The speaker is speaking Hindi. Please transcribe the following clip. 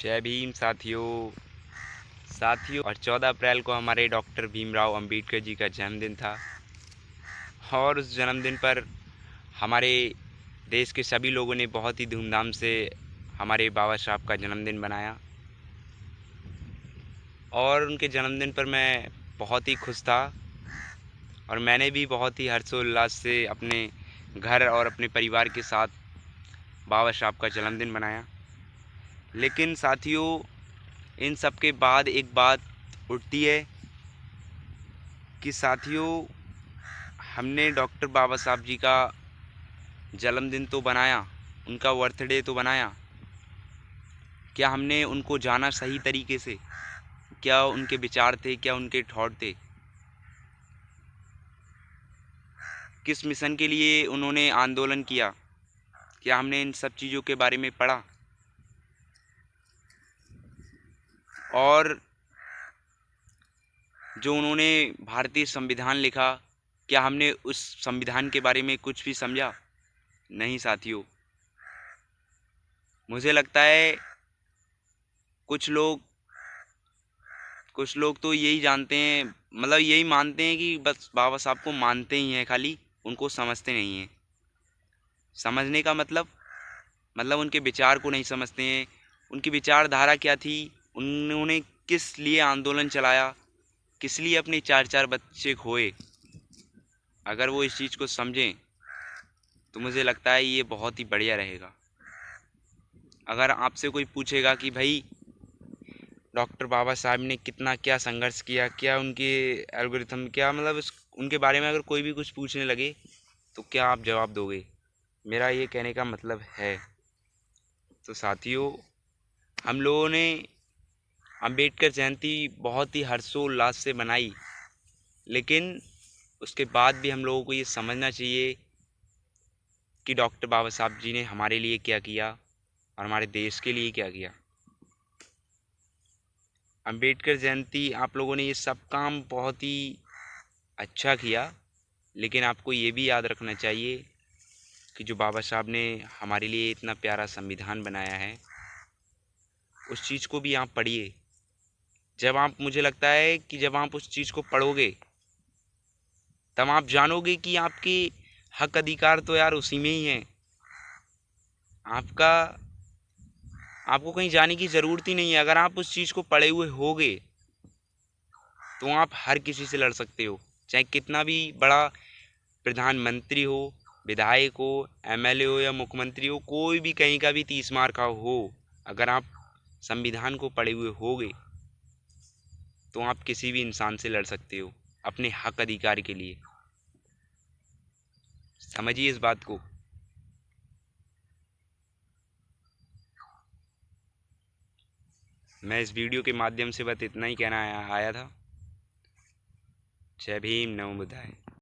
जय भीम साथियों और 14 अप्रैल को हमारे डॉक्टर भीमराव अंबेडकर जी का जन्मदिन था। और उस जन्मदिन पर हमारे देश के सभी लोगों ने बहुत ही धूमधाम से हमारे बाबा साहब का जन्मदिन मनाया। और उनके जन्मदिन पर मैं बहुत ही खुश था और मैंने भी बहुत ही हर्षोल्लास से अपने घर और अपने परिवार के साथ बाबा साहब का जन्मदिन मनाया। लेकिन साथियों, इन सब के बाद एक बात उठती है कि साथियों, हमने डॉक्टर बाबा साहब जी का जन्मदिन तो बनाया, उनका बर्थडे तो बनाया, क्या हमने उनको जाना सही तरीके से? क्या उनके विचार थे? क्या उनके थॉट थे? किस मिशन के लिए उन्होंने आंदोलन किया? क्या हमने इन सब चीज़ों के बारे में पढ़ा? और जो उन्होंने भारतीय संविधान लिखा, क्या हमने उस संविधान के बारे में कुछ भी समझा? नहीं साथियों। मुझे लगता है कुछ लोग कुछ लोग तो यही जानते हैं, मतलब यही मानते हैं कि बस बाबा साहब को मानते ही हैं, खाली उनको समझते नहीं हैं। समझने का मतलब उनके विचार को नहीं समझते हैं। उनकी विचारधारा क्या थी, उन्होंने किस लिए आंदोलन चलाया, किस लिए अपने चार चार बच्चे खोए। अगर वो इस चीज़ को समझें तो मुझे लगता है ये बहुत ही बढ़िया रहेगा। अगर आपसे कोई पूछेगा कि भाई डॉक्टर बाबा साहब ने कितना क्या संघर्ष किया, क्या उनके एल्गोरिथम, क्या मतलब उनके बारे में अगर कोई भी कुछ पूछने लगे तो क्या आप जवाब दोगे? मेरा ये कहने का मतलब है। तो साथियों, हम लोगों ने अंबेडकर जयंती बहुत ही हर्षोल्लास से मनाई, लेकिन उसके बाद भी हम लोगों को ये समझना चाहिए कि डॉक्टर बाबा साहब जी ने हमारे लिए क्या किया और हमारे देश के लिए क्या किया। अंबेडकर जयंती आप लोगों ने ये सब काम बहुत ही अच्छा किया, लेकिन आपको ये भी याद रखना चाहिए कि जो बाबा साहब ने हमारे लिए इतना प्यारा संविधान बनाया है, उस चीज़ को भी आप पढ़िए। मुझे लगता है कि जब आप उस चीज़ को पढ़ोगे तब आप जानोगे कि आपके हक अधिकार तो यार उसी में ही हैं। आपका आपको कहीं जाने की ज़रूरत ही नहीं है। अगर आप उस चीज़ को पढ़े हुए होगे तो आप हर किसी से लड़ सकते हो, चाहे कितना भी बड़ा प्रधानमंत्री हो, विधायक हो, एमएलए हो या मुख्यमंत्री हो, कोई भी कहीं का भी 30 मार का हो। अगर आप संविधान को पढ़े हुए होगे तो आप किसी भी इंसान से लड़ सकते हो अपने हक अधिकार के लिए। समझिए इस बात को। मैं इस वीडियो के माध्यम से बस इतना ही कहना आया था। जय भीम, नमो बुद्धाय।